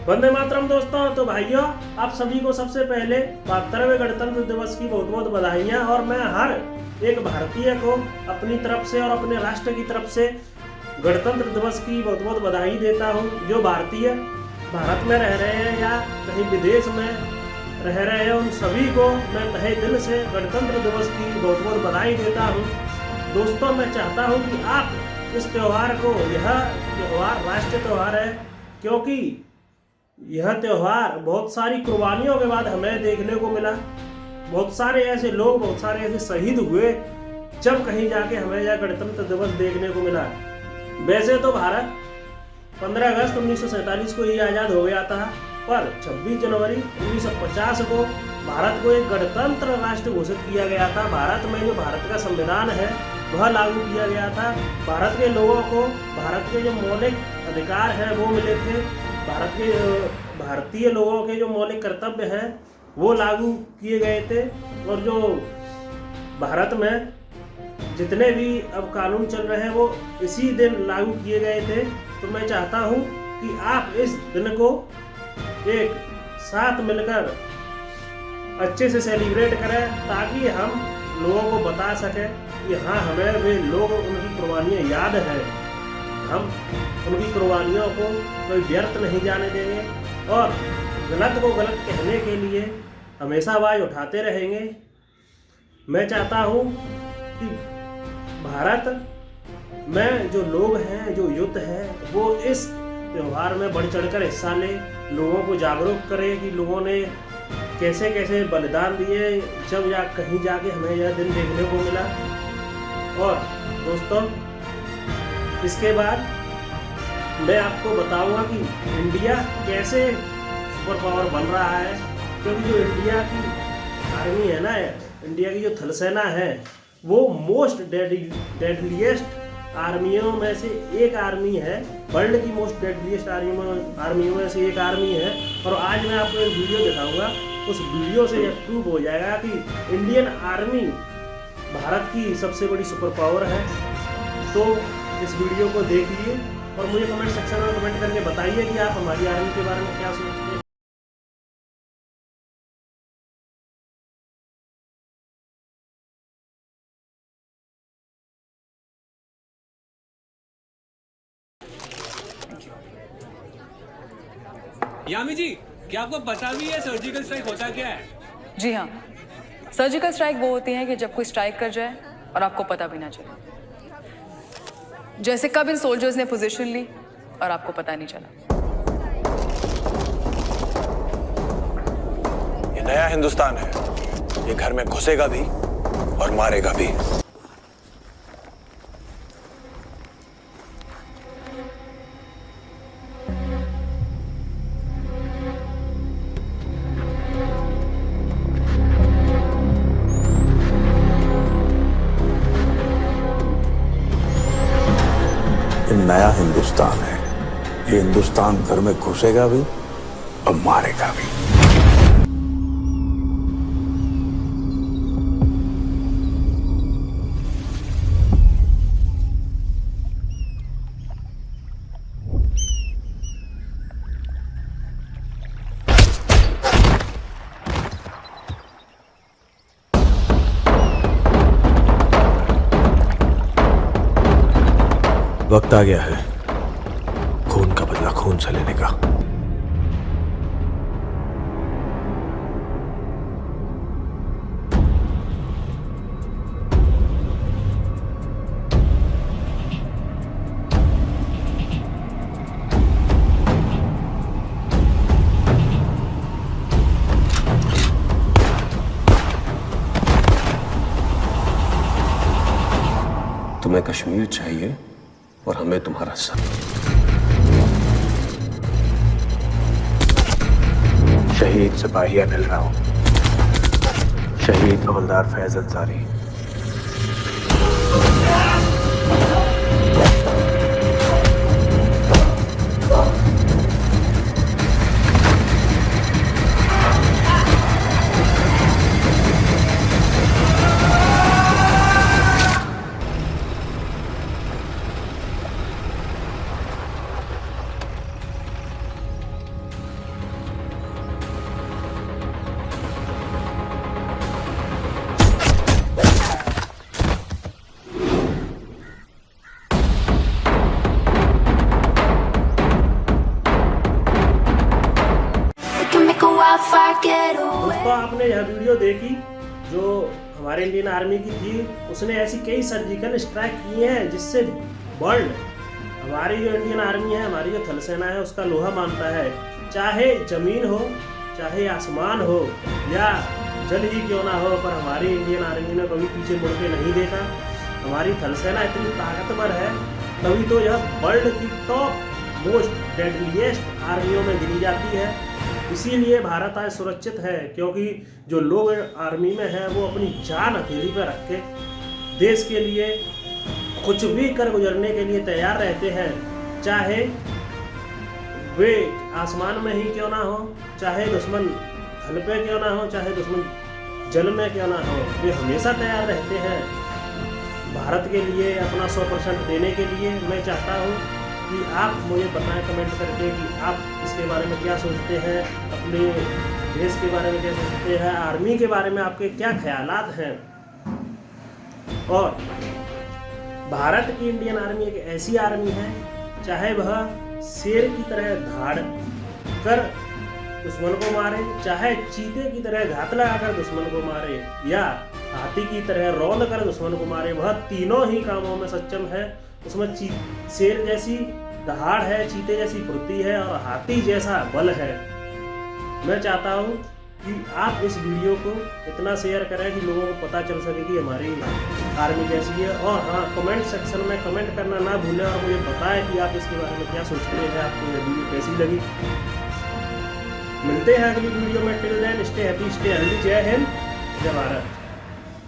वंदे मातरम दोस्तों। तो भाइयों, आप सभी को सबसे पहले 72वें गणतंत्र दिवस की बहुत बहुत बधाइयाँ। और मैं हर एक भारतीय को अपनी तरफ से और अपने राष्ट्र की तरफ से गणतंत्र दिवस की बहुत बहुत बधाई देता हूँ। जो भारतीय भारत में रह रहे हैं या कहीं विदेश में रह रहे हैं, उन सभी को मैं तहे दिल से गणतंत्र दिवस की बहुत बहुत बधाई देता हूँ। दोस्तों, मैं चाहता हूँ कि आप इस त्यौहार को, यह त्यौहार राष्ट्रीय त्यौहार है, क्योंकि यह त्यौहार बहुत सारी कुर्बानियों के बाद हमें देखने को मिला। बहुत सारे ऐसे लोग, बहुत सारे ऐसे शहीद हुए, जब कहीं जाके हमें यह गणतंत्र दिवस देखने को मिला। वैसे तो भारत 15 अगस्त 1947 को ही आज़ाद हो गया था, पर 26 जनवरी 1950 को भारत को एक गणतंत्र राष्ट्र घोषित किया गया था। भारत में जो भारत का संविधान है वह लागू किया गया था। भारत के लोगों को भारत के जो मौलिक अधिकार हैं वो मिले थे। भारतीय लोगों के जो मौलिक कर्तव्य हैं वो लागू किए गए थे। और जो भारत में जितने भी अब कानून चल रहे हैं वो इसी दिन लागू किए गए थे। तो मैं चाहता हूँ कि आप इस दिन को एक साथ मिलकर अच्छे से सेलिब्रेट करें, ताकि हम लोगों को बता सकें कि हाँ, हमें वे लोग, उनकी कुर्बानियाँ याद हैं। हम उनकी कुर्बानियों को कोई व्यर्थ नहीं जाने देंगे और गलत को गलत कहने के लिए हमेशा आवाज़ उठाते रहेंगे। मैं चाहता हूँ कि भारत में जो लोग हैं, जो यूथ है, वो इस त्यौहार में बढ़ चढ़कर हिस्सा ले, लोगों को जागरूक करे कि लोगों ने कैसे कैसे बलिदान दिए, जब या कहीं जाके हमें यह दिन देखने को मिला। और दोस्तों, इसके बाद मैं आपको बताऊंगा कि इंडिया कैसे सुपर पावर बन रहा है। क्योंकि जो इंडिया की आर्मी है ना, इंडिया की जो थल सेना है, वो मोस्ट डेडलीस्ट आर्मियों में से एक आर्मी है। वर्ल्ड की मोस्ट डेडलीस्ट आर्मियों में से एक आर्मी है। और आज मैं आपको एक वीडियो दिखाऊंगा, उस वीडियो से यह प्रूव हो जाएगा कि इंडियन आर्मी भारत की सबसे बड़ी सुपर पावर है। तो इस वीडियो को देखिए और मुझे कमेंट सेक्शन में कमेंट करके बताइए कि आप हमारी आर्मी के बारे में क्या सोचते हैं। यामी जी, क्या आपको पता भी है सर्जिकल स्ट्राइक होता क्या है? जी हाँ, सर्जिकल स्ट्राइक वो होती है कि जब कोई स्ट्राइक कर जाए और आपको पता भी ना चले। जैसे कब इन सोल्जर्स ने पोजीशन ली और आपको पता नहीं चला। ये नया हिंदुस्तान है। ये घर में घुसेगा भी और मारेगा भी। नया हिंदुस्तान है। ये हिंदुस्तान घर में घुसेगा भी और मारेगा भी। वक्त आ गया है खून का बदला खून से लेने का। तुम्हें कश्मीर चाहिए और हमें तुम्हारा सर। शहीद सिपाही अनिल राव, शहीद हवलदार Faiz Ansari. if I get away. दोस्तों, आपने यह वीडियो देखी जो हमारे इंडियन आर्मी की थी। उसने ऐसी कई सर्जिकल स्ट्राइक किए हैं जिससे वर्ल्ड हमारी जो इंडियन आर्मी है, हमारी जो थल सेना है, उसका लोहा मानता है। चाहे जमीन हो, चाहे आसमान हो, या जल ही क्यों ना हो, पर हमारी इंडियन आर्मी ने कभी पीछे मुड़ के नहीं देखा। हमारी थल सेना इतनी ताकतवर है, तभी तो यह वर्ल्ड की टॉप मोस्ट डेडलीस्ट आर्मियों में गिनी जाती है। इसीलिए भारत आज सुरक्षित है, क्योंकि जो लोग आर्मी में हैं वो अपनी जान हथेली पर रख के देश के लिए कुछ भी कर गुजरने के लिए तैयार रहते हैं। चाहे वे आसमान में ही क्यों ना हो, चाहे दुश्मन थल पे क्यों ना हो, चाहे दुश्मन जल में क्यों ना हो, वे हमेशा तैयार रहते हैं भारत के लिए अपना 100% देने के लिए। मैं चाहता हूँ कि आप मुझे बताएं कमेंट करके कि आप इसके बारे में क्या सोचते हैं, अपने देश के बारे में क्या सोचते हैं, आर्मी के बारे में आपके क्या ख्यालात हैं। और भारत की इंडियन आर्मी एक ऐसी आर्मी है, चाहे वह शेर की तरह धाड़ कर दुश्मन को मारे, चाहे चीते की तरह घात लगाकर दुश्मन को मारे, या हाथी की तरह रौंद कर दुश्मन को मारे, वह तीनों ही कामों में सक्षम है। उसमें शेर जैसी दहाड़ है, चीते जैसी फुर्ती है और हाथी जैसा बल है। मैं चाहता हूँ कि आप इस वीडियो को इतना शेयर करें कि लोगों को पता चल सके कि हमारी आर्मी कैसी है। और हाँ, कमेंट सेक्शन में कमेंट करना ना भूलें और मुझे बताएं कि आप इसके बारे में क्या सोचते हैं, आपको ये वीडियो कैसी लगी। मिलते हैं अगली वीडियो में। Till then stay happy, stay healthy. जय हिंद, जय भारत।